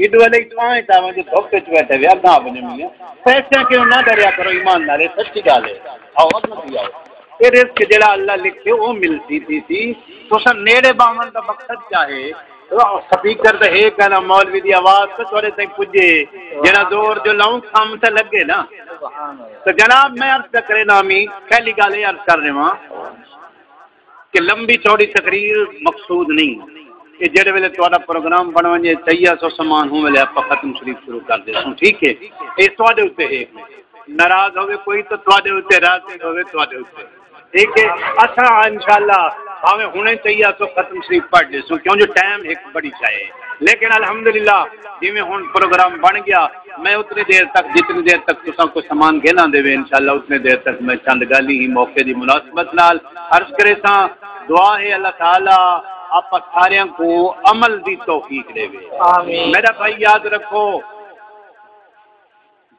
Add والے تھائیں تا جو دھوپ وچ بیٹھے ویا گاں بنے میاں پیسے کیوں نہ ڈریا کرو ایمان نال سچی گل ہے آؤ نہ دیا یہ رزق جڑا اللہ لکھے وہ ملتی تھی تو نیڑے باون دا مقصد کیا ہے سپیکر تے ہے کنا مولوی دی آواز تے تھوڑے تک پجے جڑا زور جو لاؤں کام تے لگے نا تو جناب میں عرض کرے نامی پہلی گل یہ عرض کر رہا ہوں کہ لمبی چوڑی تقریر مقصود نہیں کہ جڑے ویلے تہاڈا پروگرام بن ونجے چاہیے سو سامان ہوں ویلے آپ ختم شریف شروع کر دے سوں ٹھیک ہے اے تہاڈے اوتے ہے ناراض ہوے کوئی تو تہاڈے اوتے راضی ہوے تہاڈے اوتے ٹھیک ہے اسا انشاءاللہ ہمیں ہونے چاہیے تو ختم شریف پڑھ دے سوں کیوں جو ٹائم ایک بڑی چاہے لیکن الحمدللہ جی میں ہن پروگرام بن گیا میں اتنی دیر تک جتنی دیر تک تساں کو سامان گھنا دے انشاءاللہ اتنی دیر تک میں چند گالی ہی موقع دی مناسبت نال عرض کرے ساں دعا ہے اللہ تعالی آپ سارے کو عمل دی توفیق دے آمین میرا بھائی یاد رکھو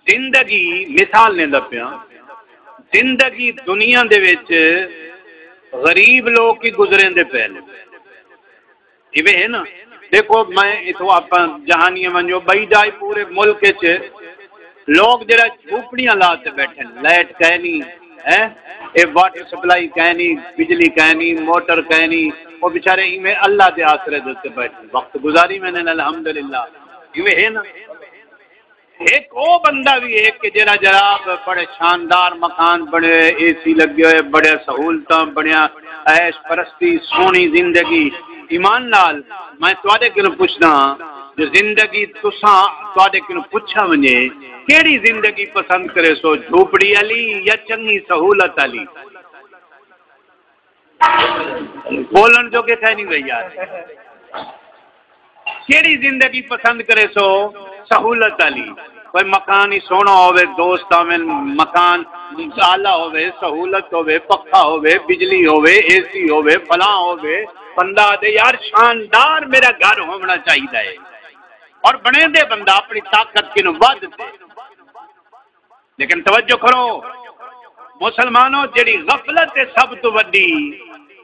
زندگی مثال نے لپیا زندگی دنیا دے وچ غریب لوگ کی گزریں دے پہلے ایویں ہے نا دیکھو میں اتو آپ جہانی منجو بئی جائی پورے ملک چ لوگ جڑا جھوپڑیاں لا تے بیٹھے لائٹ کہیں نہیں ہے اے واٹر سپلائی کہیں نہیں بجلی کہیں نہیں موٹر کہیں نہیں وہ بیچارے میں اللہ دے آسرے دے بیٹھے وقت گزاری میں نے الحمدللہ ایویں ہے نا ایک وہ بندہ بھی ہے کہ جڑا جناب بڑے شاندار مکان بڑے اے سی لگے ہوئے بڑے سہولتاں بڑیا عیش پرستی سونی زندگی ایمان نال میں تواڈے کولوں پوچھنا جو زندگی تساں تواڈے کولوں پوچھا ونجے کیڑی زندگی پسند کرے سو جھوپڑی والی یا چنگی سہولت والی بولن جو کہ کہیں نہیں گئی یار کیڑی زندگی پسند کرے سو سہولت والی کوئی مکان ہی سونا ہوئے دوست میں مکان آلہ ہوئے سہولت ہوئے پکھا ہوئے بجلی ہوئے اے سی ہوئے فلاں ہوئے بندہ دے یار شاندار میرا گھر ہونا چاہیے اور بنے دے بندہ اپنی طاقت کی نواد دے لیکن توجہ کرو مسلمانوں جڑی غفلت ہے سب تو وڈی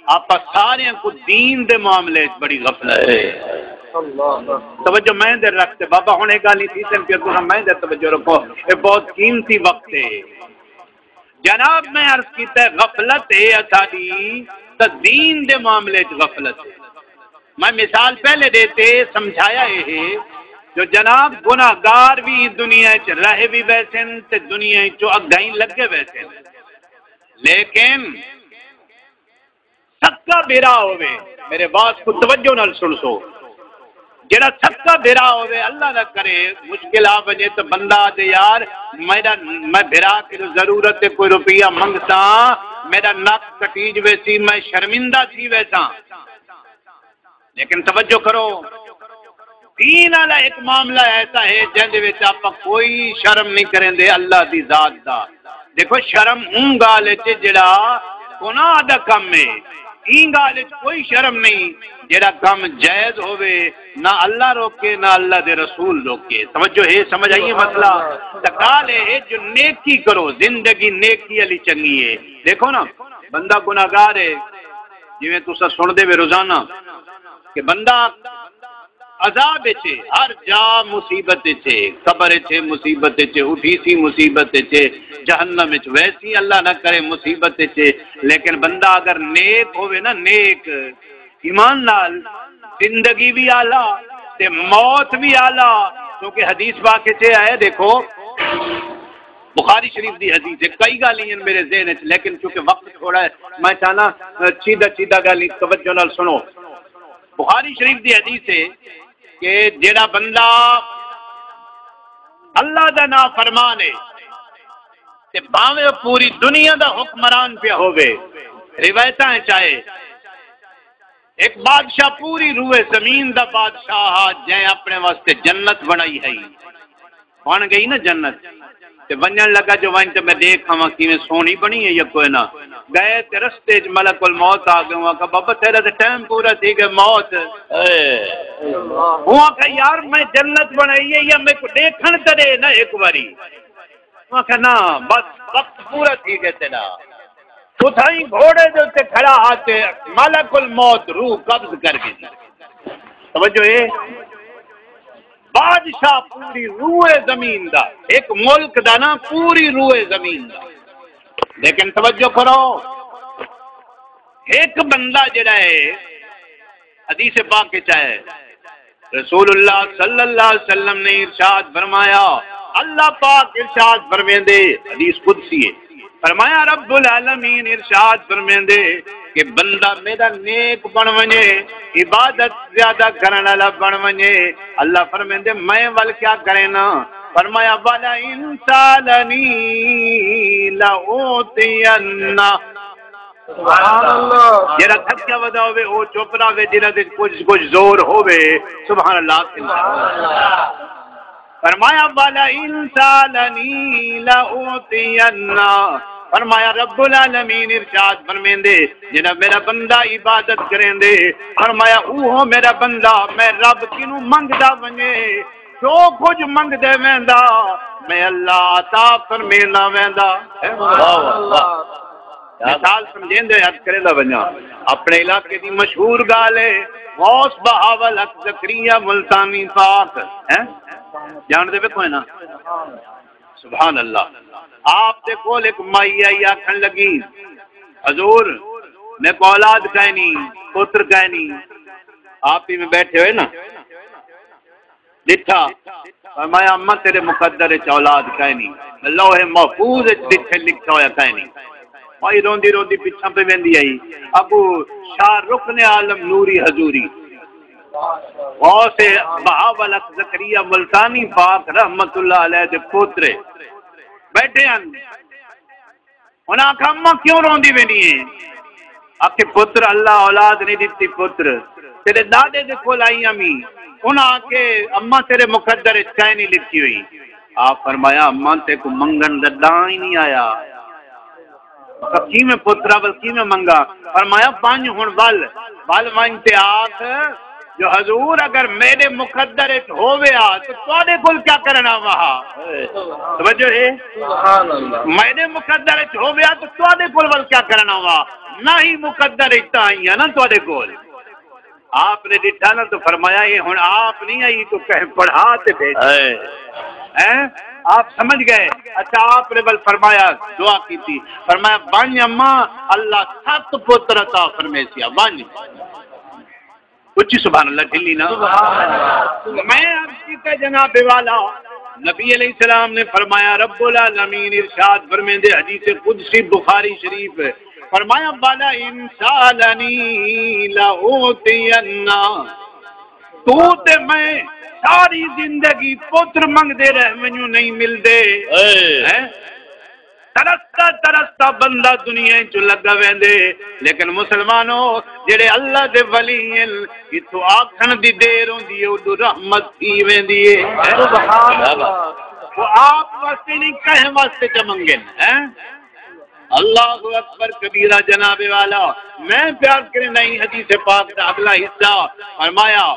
آپ سارے کو دین دے معاملے بڑی غفلت ہے توجہ میں دے رکھتے بابا ہونے گالی تھی سن پھر تو میں دے توجہ رکھو یہ بہت قیمتی وقت ہے جناب میں عرض کیتا ہے غفلت ہے اتھاری تا دین دے معاملے غفلت ہے میں مثال پہلے دیتے سمجھایا ہے جو جناب گناہگار بھی دنیا چ رہے بھی ویسے تے دنیا چو اگائیں لگے ویسے لیکن سکا بیرا ہوئے میرے بات کو توجہ نال سن سو جڑا سکا بیرا ہوئے اللہ نہ کرے مشکل آ بجے تو بندہ دے یار میں بیرا کی ضرورت ہے کوئی روپیہ منگتا میرا نک کٹیج ویسی میں شرمندہ تھی ویسا لیکن توجہ کرو دین والا ایک معاملہ ایسا ہے جن دے وچ آپ کوئی شرم نہیں کریں دے اللہ دی ذات دا دیکھو شرم اون گال وچ جڑا گناہ دا کم ہے این گال وچ کوئی شرم نہیں جڑا کام جائز ہوئے نہ اللہ روکے نہ اللہ دے رسول روکے توجہ ہے سمجھ آئیے مسئلہ تقال ہے جو نیکی کرو زندگی نیکی علی چنگی ہے دیکھو نا بندہ گناہگار ہے جویں تساں سن دے وے روزانہ کہ بندہ عذاب چھے ہر جا مصیبت چھے قبر چھے مصیبت چھے اٹھی سی مصیبت چھے جہنم وچ ویسی اللہ نہ کرے مصیبت چھے لیکن بندہ اگر نیک ہوئے نا نیک ایمان نال زندگی بھی آلہ تے موت بھی آلہ کیونکہ حدیث واقع سے آئے دیکھو بخاری شریف دی حدیث ہے کئی گالی ہیں میرے ذہن وچ لیکن چونکہ وقت تھوڑا ہے میں چاہنا چیدہ گالی توجہ نال سنو بخاری شریف دی حدیث ہے کہ جیڑا بندہ اللہ دا نا فرمانے تے باویں پوری دنیا دا حکمران پہ ہوئے روایتاں چاہے ایک بادشاہ پوری روئے زمین دا بادشاہ جائے اپنے واسطے جنت بنائی ہے بن گئی نا جنت تے ونجن لگا جو وائن تے میں دیکھا وہاں کی میں سونی بنی ہے یا کوئی نہ گئے تے رستے چ ملک الموت آ گئے وہاں کہ بابا تیرا تے ٹائم پورا تھی کہ موت وہاں کہ یار میں جنت بنائی ہے یا میں کو دیکھن تے نہ ایک باری وہاں کہ نا بس وقت پورا تھی کہ تیرا تو تھائی گھوڑے جو تے کھڑا آتے ملک الموت روح قبض کر کے توجہ ہے بعد بادشاہ پوری روئے زمین دا، ایک ملک دا نا پوری روئے زمین دا، لیکن توجہ کرو ایک بندہ جڑا ہے حدیث پاک کے چاہے رسول اللہ صلی اللہ علیہ وسلم نے ارشاد فرمایا، اللہ پاک ارشاد فرمیندے حدیث قدسی ہے، فرمایا رب العالمین ارشاد فرمیندے کہ بندہ میرا نیک بن ونجے، عبادت زیادہ کرنے والا بن ونجے، اللہ فرمیندے میں ول کیا کرے نا، فرمایا والا انسالنی لاوتینہ، سبحان اللہ، جڑا تھکیا ودا ہوے او چپ رہے، جڑا دے کچھ زور ہوے سبحان اللہ، فرمایا والا انسالنی لاوتینہ، فرمایا رب العالمین ارشاد فرمیندے جنہ میرا بندہ عبادت کریندے، فرمایا اوہ میرا بندہ میں رب کینوں منگدا ونجے، جو کچھ منگ دے ویندا میں اللہ عطا فرمینا ویندا۔ مثال سمجھیں دے یاد کرے دا ونجا، اپنے علاقے دی مشہور گال ہے غوث بہاول حق زکریا ملتانی پاک ہیں، جان دے پہ کوئی نا، سبحان اللہ۔ آپ دے کول ایک مائی آئی آکھن لگی حضور میں کو اولاد کہیں نہیں، پتر کہیں نہیں، آپ ہی میں بیٹھے ہوئے نا، لکھا فرمایا اماں تیرے مقدر اچ اولاد کہیں نہیں، لوح محفوظ اچ لکھا ہویا کہیں نہیں، مائی روندی روندی پیچھا پہ ویندی آئی، ابو شاہ رکن عالم نوری حضوری غوث بہاول حق زکریا ملتانی پاک رحمت اللہ علیہ دے پوترے بیٹھے ہیں، انہاں آکھا اماں کیوں روندی وینی ہے؟ آکھے پتر اللہ اولاد نہیں دیتی، پتر تیرے دادے دے کول آئی امی، انہاں آکھے اماں تیرے مقدر اچھائی نہیں لکھی ہوئی، آپ فرمایا اماں تے کو منگن دداں ہی نہیں آیا، کی میں پترہ بلکی میں منگا، فرمایا پانچ ہون ول وانتے آکھ جو حضور اگر میرے مقدر ہووے آ تو تواڈے کول کیا کرنا وہاں، توجہ ہے میرے مقدر ہووے آ تو تواڈے کول ول کیا کرنا وہاں، نہ ہی مقدر اتا آئی ہے نا تواڈے کول، آپ نے ڈٹھا نا تو فرمایا یہ ہن آپ نہیں آئی تو کہیں پڑھا تے بھیج ہیں، آپ سمجھ گئے، اچھا آپ نے بل فرمایا دعا کی تھی، فرمایا بانج اماں اللہ 7 پتر عطا فرمیسیا بانج، کچھ سبحان اللہ ڈھلی نا، میں عرض کیتے جناب والا نبی علیہ السلام نے فرمایا رب العالمین ارشاد فرمیندے حدیث قدسی بخاری شریف فرمایا بالا انسالنی لاوتینہ، تو تے میں ساری زندگی پتر منگ دے رہ منو نہیں مل دے، ترستا ترستا بندہ دنیا چ لگا ویندے، لیکن مسلمانوں جڑے اللہ دے ولی ہیں اتو آکھن دی دیر ہوندی ہے ادو رحمت تھی ویندی ہے، سبحان اللہ، وہ آپ واسطے نہیں کہیں واسطے چمنگن ہیں، اللہ اکبر کبیرہ جناب والا، میں پیار کرے نہیں حدیث پاک دا اگلا حصہ فرمایا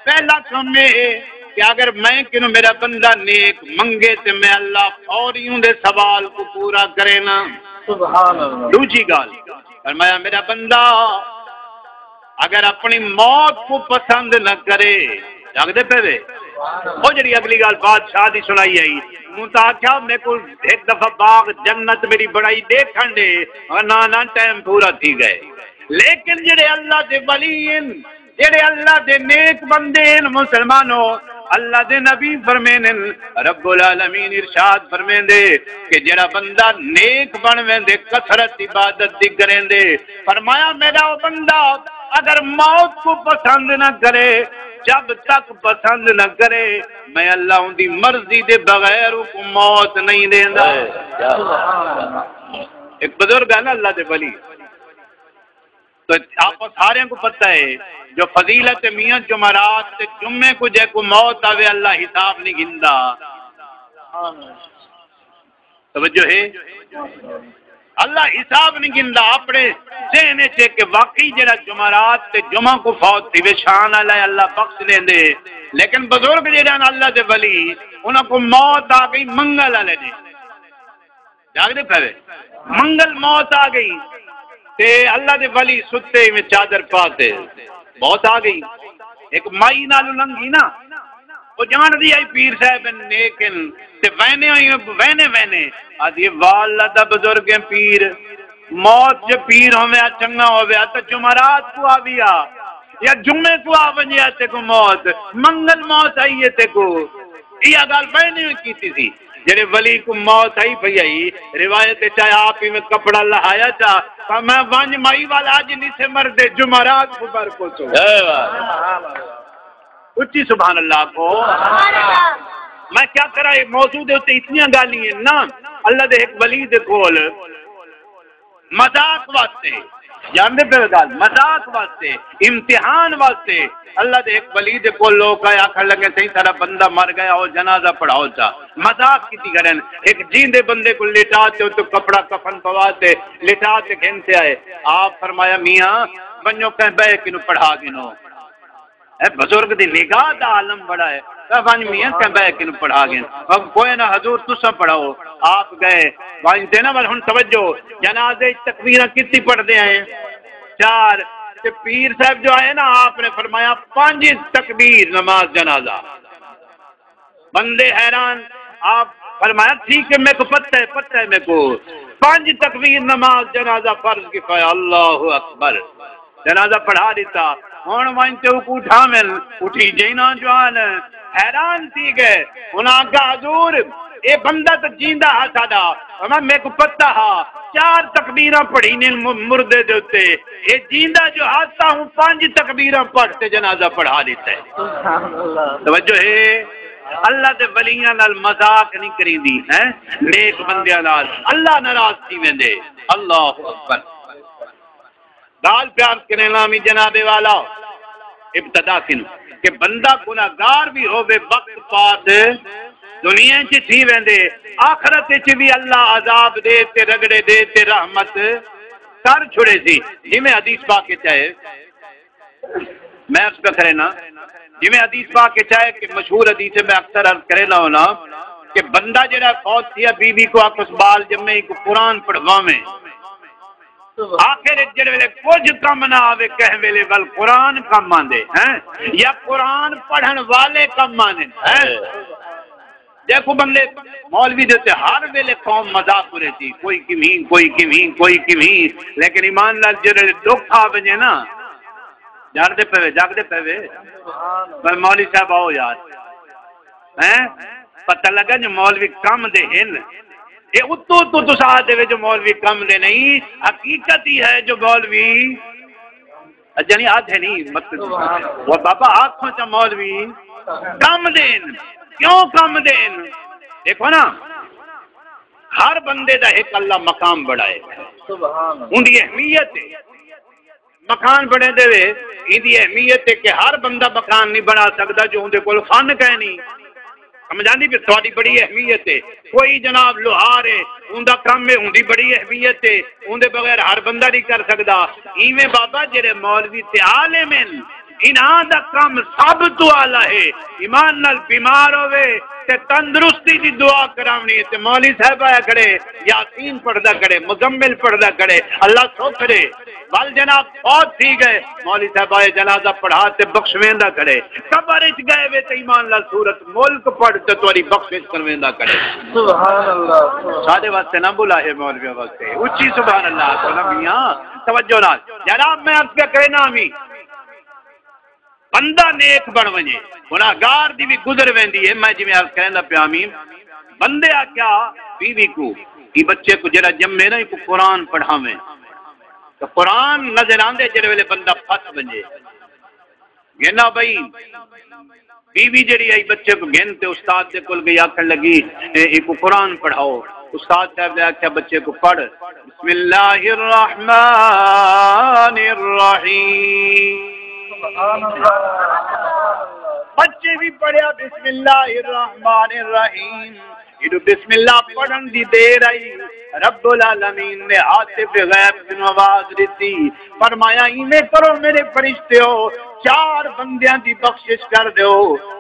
پہلا کام میں ہے کہ اگر میں کنو میرا بندہ نیک منگے تو میں اللہ فوری دے سوال کو پورا کرے نا، سبحان اللہ۔ دوسری گال فرمایا میرا بندہ اگر اپنی موت کو پسند نہ کرے، جاگ دے پہ وے وہ جڑی اگلی گال بادشاہ دی سنائی آئی منتا کیا میں کو ایک دفعہ باغ جنت میری بڑائی دیکھن دے نانا ٹائم پورا تھی گئے، لیکن جڑے اللہ دے ولی ہیں جڑے اللہ دے نیک بندے ہیں مسلمانوں، اللہ دے نبی فرمینے رب العالمین ارشاد فرمیندے کہ جڑا بندہ نیک بن ویندے کثرت عبادت دی کریندے، فرمایا میرا وہ بندہ اگر موت کو پسند نہ کرے، جب تک پسند نہ کرے میں اللہ ان دی مرضی دے بغیر کو موت نہیں دیندا۔ ایک بزرگ ہے نا اللہ دے ولی، تو آپ سارے کو پتہ ہے جو فضیلت میاں جمعرات تے جمعے کو جے کو موت آوے اللہ حساب نہیں گندا، توجہ ہے اللہ حساب نہیں گندا، اپنے ذہن چے کہ واقعی جڑا جمعرات تے جمعہ کو فوت تھی وے شان اللہ بخش لیندے، لیکن بزرگ جڑا اللہ دے ولی انہاں کو موت آ گئی منگل والے دن، جاگ دے پے منگل موت آ گئی تے اللہ دے ولی ستے میں چادر پاتے موت آ گئی، ایک مائی نالو لنگی نا وہ جان دی آئی پیر صاحب نیکن تے وینے آئی وینے آدھی والدہ بزرگ پیر موت جو پیر ہویا چنگا ہویا تو جمعرات کو آویا یا جمعے کو آونیا تے کو موت منگل موت آئیے تے کو یہ گال وینے میں کیتی تھی جنہیں ولی کو موت آئی پہی آئی روایت چاہے آپ ہی میں کپڑا لہایا چاہ میں وانج مائی والا آج نہیں سے مردے جمعرات کو برکو چو اچھی سبحان اللہ کو میں کیا کرا یہ موضوع دے ہوتے اتنی گالی ہیں نا اللہ دے ایک ولی دے کول مذاق واسطے جاندے پہ گال مذاق واسطے امتحان واسطے اللہ دے ایک ولی دے کول لوگ آئے آکھر لگے صحیح سارا بندہ مر گیا ہو جنازہ پڑھاؤ چاہ مذاق کی تھی کریں ایک جیندے بندے کو لٹاتے ہو تو کپڑا کفن پواتے لٹاتے گھنتے آئے آپ فرمایا میاں بنیو کہیں بے کنو پڑھا گنو بزرگ دی نگاہ دا عالم بڑا ہے وانج میاں کہ بے کنو پڑھا گئے اب کوئی نہ حضور تسا پڑھاؤ آپ گئے وانج دینا بل ہن توجہ جنازے تکبیرہ کتنی پڑھ دے آئے 4 تے پیر صاحب جو آئے نا آپ نے فرمایا 5 تکبیر نماز جنازہ بندے حیران آپ فرمایا ٹھیک ہے میں کو پتہ ہے میں کو 5 تکبیر نماز جنازہ فرض کفایہ اللہ اکبر جنازہ پڑھا دیتا ہون وانتے کو اٹھا مل اٹھی جینا جوان حیران تھی گئے انہاں کا حضور اے بندہ تو جیندہ ہا سادا میں کو پتہ ہا 4 تکبیرہ پڑھی نے مردے دیتے اے جیندہ جو ہاتھا ہوں 5 تکبیرہ پڑھتے جنازہ پڑھا دیتا ہے توجہ ہے اللہ دے ولیاں نال مذاق نہیں کری دی ہیں نیک بندیاں نال اللہ ناراض تھی ویندے اللہ اکبر دال پیار کرنے نامی جناب والا ابتدا کنو کہ بندہ گناہگار بھی ہو بے وقت پات دنیا چی تھی ویندے آخرت چی بھی اللہ عذاب دیتے رگڑے دیتے رحمت کر چھڑے سی جی میں حدیث پاک کے چاہے میں اس پہ کرے نا جی میں حدیث پاک کے چاہے کہ مشہور حدیث میں اکثر عرض کرے نا ہونا کہ بندہ جڑا فوت تھیا بی بی کو آپس بال جمعے کو قرآن پڑھوا میں آخر جڑے ویلے کچھ کم نہ آوے کہہ ویلے بل قرآن کم آندے ہیں یا قرآن پڑھن والے کم آندے ہیں دیکھو بندے مولوی دیتے ہر ویلے قوم مذاق ہو رہی تھی کوئی کمیں لیکن ایمان لال جڑے دکھ آ بجے نا جاگدے پہوے پر مولوی صاحب آؤ یار پتہ لگا جو مولوی کم دے ہیں یہ اتو ساتھ دے جو مولوی کم دے نہیں حقیقت ہی ہے جو مولوی جنی آدھے نہیں مطلب وہ بابا آنکھوں چا مولوی کم دین کیوں کم دین دیکھو نا ہر بندے دا ایک اللہ مقام بڑھائے ان دی اہمیت ہے مکان بڑھے دے وے ان دی اہمیت ہے کہ ہر بندہ مکان نہیں بنا سکتا جو ان دے کول فن کہہ نہیں سمجھاندی پہ تھوڑی بڑی اہمیت ہے کوئی جناب لوہار ہے ان دا کام میں ان دی بڑی اہمیت ہے ان دے بغیر ہر بندہ نہیں کر سکتا ایویں بابا جڑے مولوی تے عالم ہیں انہاں دا کام سب تو اعلی ہے ایمان نال بیمار ہوئے تے تندرستی دی دعا کراونی تے مولوی صاحب آیا کرے یاسین پڑھدا کرے مزمل پڑھدا کرے اللہ سو کرے بل جناب فوت تھی گئے مولوی صاحب آئے جنازہ پڑھا تے بخشویندا کرے قبر وچ گئے وے تے ایمان اللہ سورت ملک پڑھ تے تواڈی بخشش کرویندا کرے سبحان اللہ ساڈے واسطے نہ بلائے مولوی واسطے اونچی سبحان اللہ کو نبیاں توجہ نال جناب میں عرض کرنا امی بندہ نیک بن ونجے گناہگار دی بھی گزر ویندی ہے میں جی میں عرض کرنا پیا امین بندے آ کیا بیوی کو یہ بچے کو جڑا جمے نا کو قرآن پڑھاویں تو قرآن نظر آندے جڑے ویلے بندہ پھس ونجے گنا بھائی بیوی جڑی آئی بچے کو گن تے استاد دے کول گئی آکھن لگی ایک قرآن پڑھاؤ استاد صاحب نے آکھیا بچے کو پڑھ بسم اللہ الرحمن الرحیم بچے بھی پڑھیا بسم اللہ الرحمن الرحیم یہ بسم اللہ پڑھن دی دیر آئی رب العالمین نے عاطف غیب کی آواز دیتی فرمایا ایویں کرو میرے فرشتے ہو 4 بندیاں دی بخشش کر دیو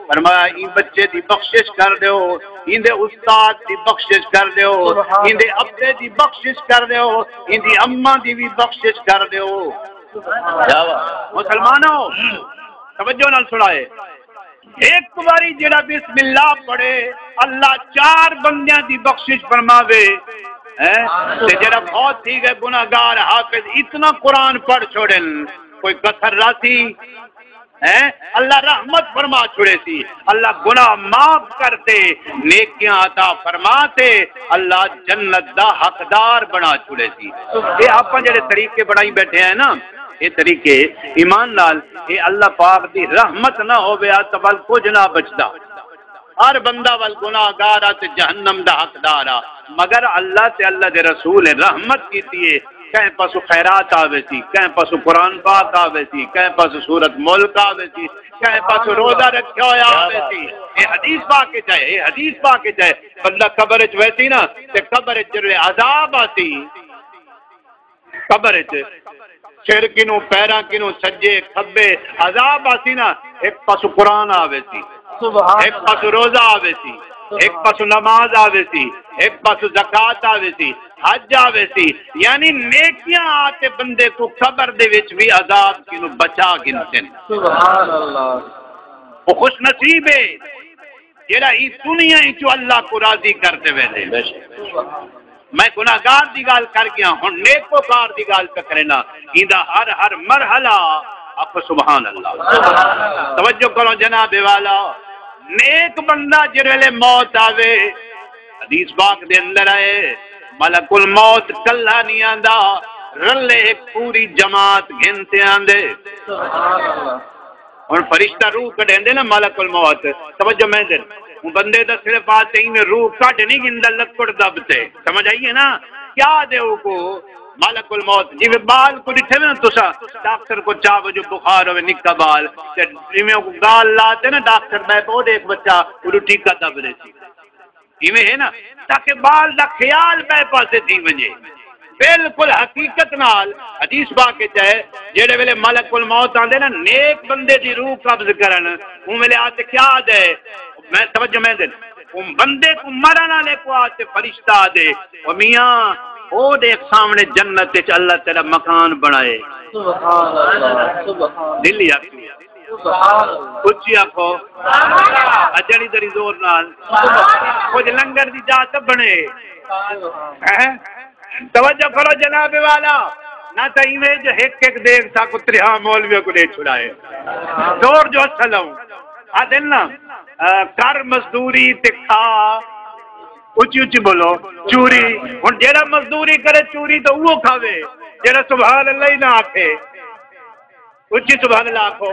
فرمایا این بچے دی بخشش کر دیو این دے استاد دی بخشش کر دیو این دے ابے دی بخشش کر دیو این دی اماں دی بھی بخشش کر دیو مسلمانوں توجہ نال سنائے ایک باری جڑا بسم اللہ پڑھے اللہ 4 بندیاں دی بخشش فرماوے تے جڑا بہت تھی گئے گناہگار حافظ اتنا قرآن پڑھ چھوڑن کوئی کسر راسی اللہ رحمت فرما چھوڑے سی اللہ گناہ معاف کرتے نیکیاں عطا فرماتے اللہ جنت دا حقدار بنا چھوڑے سی یہ آپ جڑے طریقے بڑھائی بیٹھے ہیں نا یہ طریقے ایمان لال یہ اللہ پاک دی رحمت نہ ہوئے تو بل کچھ نہ بچدا ہر بندہ وال گناہگار تے جہنم دا حقدار مگر اللہ تے اللہ دے رسول رحمت کیتی ہے کہیں پاسو خیرات آوے سی کہیں پاسو قرآن پاک آوے سی کہیں پاسو سورت ملک آوے سی کہیں پاسو روزہ رکھیا ہویا آوے سی یہ حدیث پاک کے چاہے یہ حدیث پاک کے چاہے بندہ قبر اچ ویسی نا تے قبر اچ جڑے عذاب آتی قبر اچ سر کنو پیراں کنو سجے کھبے عذاب آتی نا ایک پاسو قرآن آوے سی ایک پاسو روزہ آوے سی ایک پاسو نماز آوے سی ایک پاسو زکات آوے سی حج آوے سی یعنی نیکیاں آتے بندے کو قبر دے وچ بھی عذاب کنو بچا گنتے سبحان اللہ وہ خوش نصیب ہے جیڑا اس دنیا ہی چو اللہ کو راضی کرتے ہوئے دے میں گناہگار دی گال کر گیا ہوں نیکوکار دی گال پہ کرنا ایدہ ہر مرحلہ آپ سبحان اللہ توجہ کرو جناب والا نیک بندہ جرلے موت آوے حدیث پاک دے اندر آئے ملک الموت کلہ نہیں آندہ رلے ایک پوری جماعت گھنتے آندے اور فرشتہ روح کڑیں دے نا ملک الموت توجہ میں دے وہ بندے دا صرف آتے ہی میں روح کٹ نہیں گندہ لکڑ دبتے سمجھ آئیے نا کیا دے ہو کو ملک الموت جی میں بال کو ڈٹھے نا تسا ڈاکٹر کو چاہو جو بخار ہوئے نکا بال جی کو گال لاتے نا ڈاکٹر میں بہت ایک بچہ وہ ٹیکہ دب دے سی ایویں ہے نا تاکہ بال دا خیال بے پاسے تھی وجے بالکل حقیقت نال حدیث پاک کے چاہے جیڑے ویلے ملک الموت آندے نا نیک بندے دی روح قبض کرن وہ ویلے آتے کیا دے میں توجہ میں دے بندے کو مرنا لے کو آتے فرشتہ دے وہ میاں او دیکھ سامنے جنت وچ اللہ تیرا مکان بنائے سبحان اللہ سبحان دلی آکھو اچھی آکھو اجڑی دری زور نال کچھ لنگر دی جات بنے توجہ کرو جناب والا نہ تا ایمیج ایک دیکھ سا کو 3 مولویوں کو دے چھڑائے دور جو سلام آدھل نا کر مزدوری تکھا اچھی اچھی بولو چوری ہن جیڑا مزدوری کرے چوری تو وہ کھاوے جیڑا سبحان اللہ ہی نہ آکھے اچھی سبحان اللہ آکھو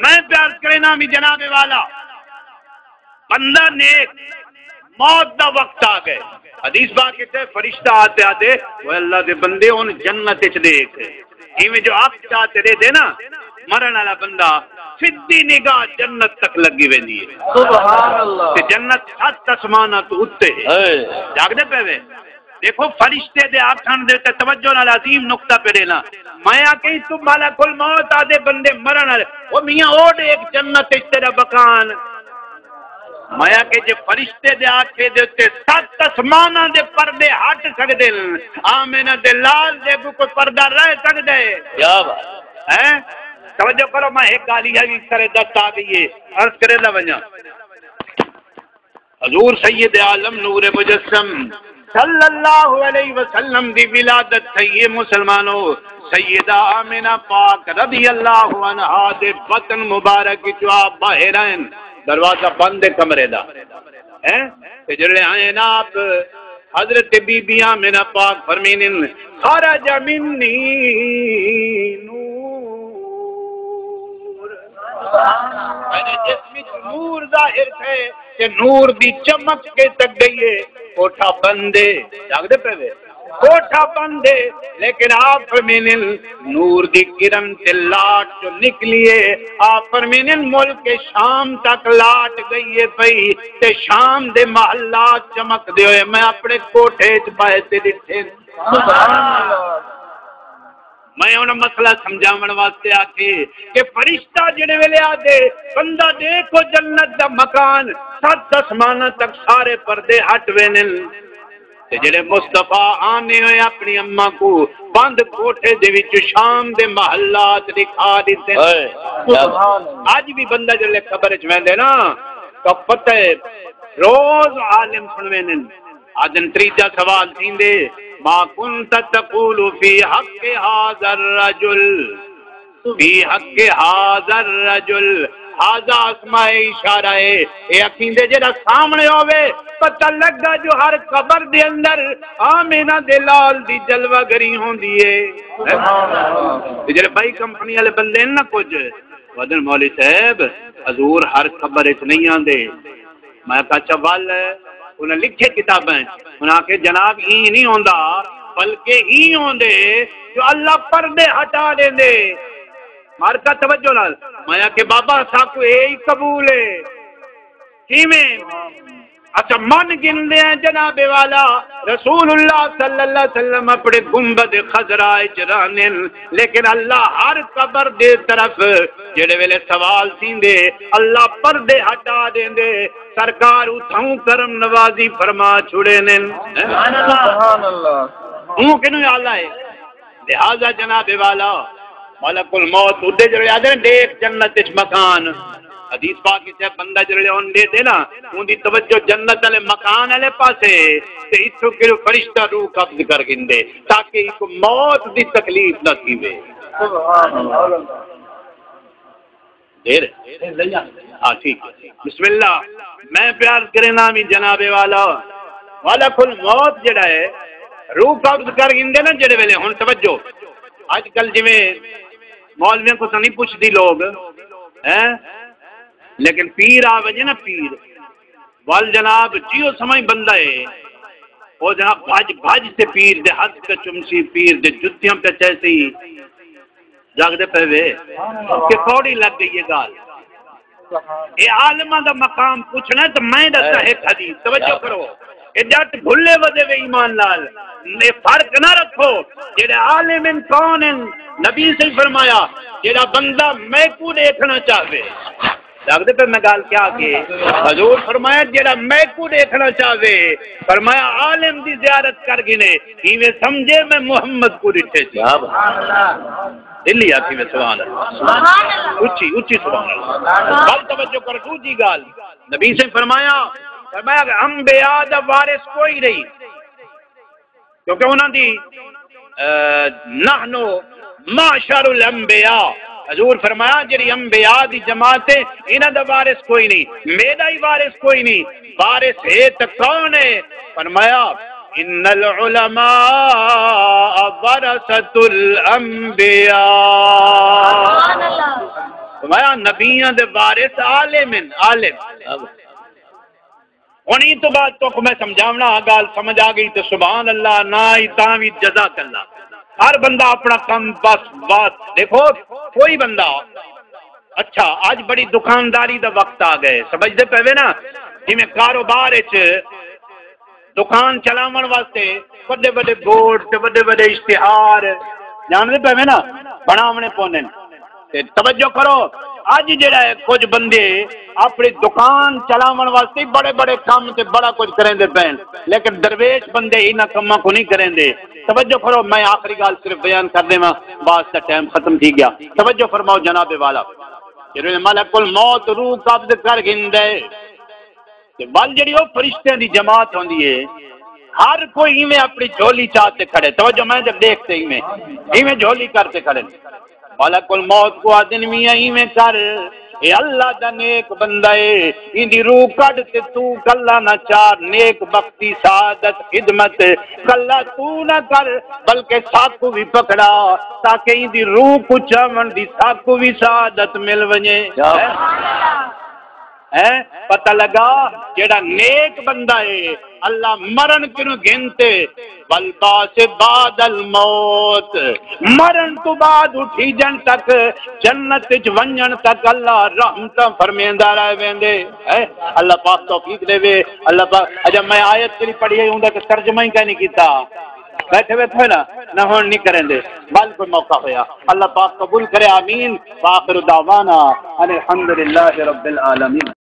میں پیار کرے نامی جناب والا بندہ نیک موت دا وقت آ گئے حدیث بات کہتے ہیں فرشتہ آتے آتے وہ اللہ دے بندے ان جنت اچ دیکھ ایویں جو آپ چاہتے رہے دے نا مرن والا بندہ سیدھی نگاہ جنت تک لگی ویندی ہے سبحان اللہ کہ جنت 7 آسماناں تو اتے ہے جاگ دے پے دیکھو فرشتے دے آکھن دے تے توجہ نال عظیم نقطہ پہ دینا میں آکھیں تو ملک الموت آدے بندے مرن والے او میاں اوڈ ایک جنت اچ تیرا مکان مایا کہ جے فرشتے دے آکھے دے تے 7 آسماناں دے پردے ہٹ سکدے آمینہ دے لال دے کوئی پردہ رہ سکدے کیا بات ہے توجہ کرو میں ایک گالی ہے کرے دست آ گئی ہے عرض کرے نہ ونجا حضور سید عالم نور مجسم صلی اللہ علیہ وسلم دی ولادت تھی مسلمانوں سیدہ آمینہ پاک رضی اللہ عنہا دے بطن مبارک جو آپ باہر ہیں دروازہ بند کمرے دا جڑے آئے نا آپ حضرت بی بی آمینہ پاک فرمینن خرج منی میرے جسم نور ظاہر تھے کہ نور دی چمک کے تک گئی ہے کوٹھا بندے جاگ دے پہلے کوٹھا بندے لیکن آپ فرمینن نور دی کرن تے لاٹ جو نکلیے آپ فرمینن ملک شام تک لاٹ گئی ہے پئی تے شام دے محلات چمک دے ہوئے میں اپنے کوٹھے چ پائے تے ڈٹھے سبحان اللہ میں انہوں مسئلہ سمجھاون واسطے آتی کہ فرشتہ جڑے ویلے آدے بندہ دیکھو جنت دا مکان 7 آسماناں تک سارے پردے ہٹ وینن جڑے مصطفیٰ آنے ہوئے اپنی اماں کو بند کوٹھے دے وچ شام دے محلات دکھا دیتے آج بھی بندہ جڑے خبر چ ویندے نا تو پتہ ہے روز عالم سنویں آدن تریجا سوال تھیندے ما كنت تقول في حق هذا الرجل في حق هذا الرجل هذا اسماء اشارہ ہے اے اکھیندے جڑا سامنے ہوے پتہ لگا جو ہر قبر دے اندر آمینہ دے لال دی جلوہ گری ہوندی ہے جڑے بھائی کمپنی والے بندے نا کچھ ودن مولوی صاحب حضور ہر قبر وچ نہیں آندے میں کہا چوال انہیں لکھے کتابیں انہاں کے جناب ہی نہیں ہوندا بلکہ ہی ہوندے جو اللہ پردے ہٹا دیں دے مارکا توجہ نال میں کہ بابا ساکو اے ہی قبول ہے کیویں اچھا من گن دے ہیں جناب والا رسول اللہ صلی اللہ علیہ وسلم اپنے گنبد خضرا چرانے لیکن اللہ ہر قبر دے طرف جڑے ویلے سوال تھیندے اللہ پردے ہٹا دیں دے سرکار اتھاؤں کرم نوازی فرما چھڑے نے سبحان اللہ ہوں کنو اللہ ہے لہذا جناب والا ملک الموت اڈے جڑے آدھے دیکھ جنت اچ مکان حدیث پاک کی بندہ جڑے اون دے دے نا اون دی توجہ جنت والے مکان والے پاسے تے اتھوں کہ فرشتہ روح قبض کر گندے تاکہ ایک موت دی تکلیف نہ تھیوے سبحان اللہ دیر ہاں ٹھیک بسم اللہ میں پیار کرے نامی جناب والا کل موت جڑا ہے روح قبض کر گندے نا جڑے ویلے ہن توجہ آج کل جویں مولویوں کو تو نہیں پوچھتی لوگ ہیں لیکن پیر آوجے نا پیر وال جناب جیو سمجھ بندہ ہے وہ جناب بھاج سے پیر دے ہاتھ کا چمسی پیر دے جتیاں پہ چیسے ہی جاگ دے پہوے کہ کوڑی لگ گئی یہ گال اے عالمہ دا مقام پوچھنا ہے تو میں دا صحیح حدیث توجہ کرو اے جٹ بھلے وزے وے ایمان لال اے فرق نہ رکھو جیڑے عالم ان کون ان نبی سے فرمایا جیڑا بندہ میں کو دیکھنا چاہوے لگتے پہ میں گال کیا کی حضور فرمایا جیڑا میں کو دیکھنا چاہوے فرمایا عالم دی زیارت کر گنے ہی سمجھے میں محمد کو ڈٹھے دلی آتی میں سبحان اللہ اچھی سبحان اللہ بل توجہ کر دوجی گال نبی سے فرمایا کہ انبیاء دا وارث کوئی نہیں کیونکہ انہوں دی نحنو معشر الانبیاء حضور فرمایا جری انبیاء دی جماعت ہے انہاں دا وارث کوئی نہیں میرا ہی وارث کوئی نہیں وارث ہے تو کون ہے فرمایا ان العلماء ورثۃ الانبیاء فرمایا نبیوں دے وارث عالم انہی تو بات تو میں سمجھاونا گال سمجھ آ گئی تو سبحان اللہ نہ تاوی جزاک اللہ ہر بندہ اپنا کام بس بات دیکھو کوئی بندہ اچھا آج بڑی دکانداری دا وقت آ گئے سمجھتے پہوے نا جی میں کاروبار دکان چلاون واسطے بڑے بڑے بورڈ بڑے بڑے اشتہار جانتے پہوے نا بناونے پونے توجہ کرو آج جڑا ہے کچھ بندے اپنی دکان چلاون واسطے بڑے بڑے کام تے بڑا کچھ کریں دے پہن لیکن درویش بندے انہاں کاماں کو نہیں کریں دے توجہ کرو میں آخری گال صرف بیان کر دے ماں بات کا ٹائم ختم تھی گیا توجہ فرماؤ جناب والا جنہوں ملک الموت روح قبض کر گندے بل جڑی وہ فرشتے دی جماعت ہوندی ہے ہر کوئی میں اپنی جھولی چاہتے کھڑے توجہ میں جب دیکھتے ہی میں جھولی کرتے کھڑے ملک الموت کو آدن میاں ہی میں کر اے اللہ دا نیک بندہ ہے ان دی روح کٹ تے تو کلا نہ چار نیک بختی سعادت خدمت کلا تو نہ کر بلکہ ساکو بھی پکڑا تاکہ ان دی روح کو چاون دی ساکو بھی سعادت مل ونجے پتہ لگا جیڑا نیک بندہ ہے اللہ مرن کنو گنتے والباس بعد الموت مرن تو بعد اٹھی جن تک جنت ونجن تک اللہ رحمت فرمیندہ رہے ویندے اللہ پاک توفیق دے وے اللہ پاک اجب میں آیت کری پڑھی ہے ہوں کہ ترجمہ ہی کہنی کیتا بیٹھے ہوئے نا نہ ہون نہیں کریں دے بل کوئی موقع ہویا اللہ پاک قبول کرے آمین وآخر دعوانا الحمدللہ رب العالمین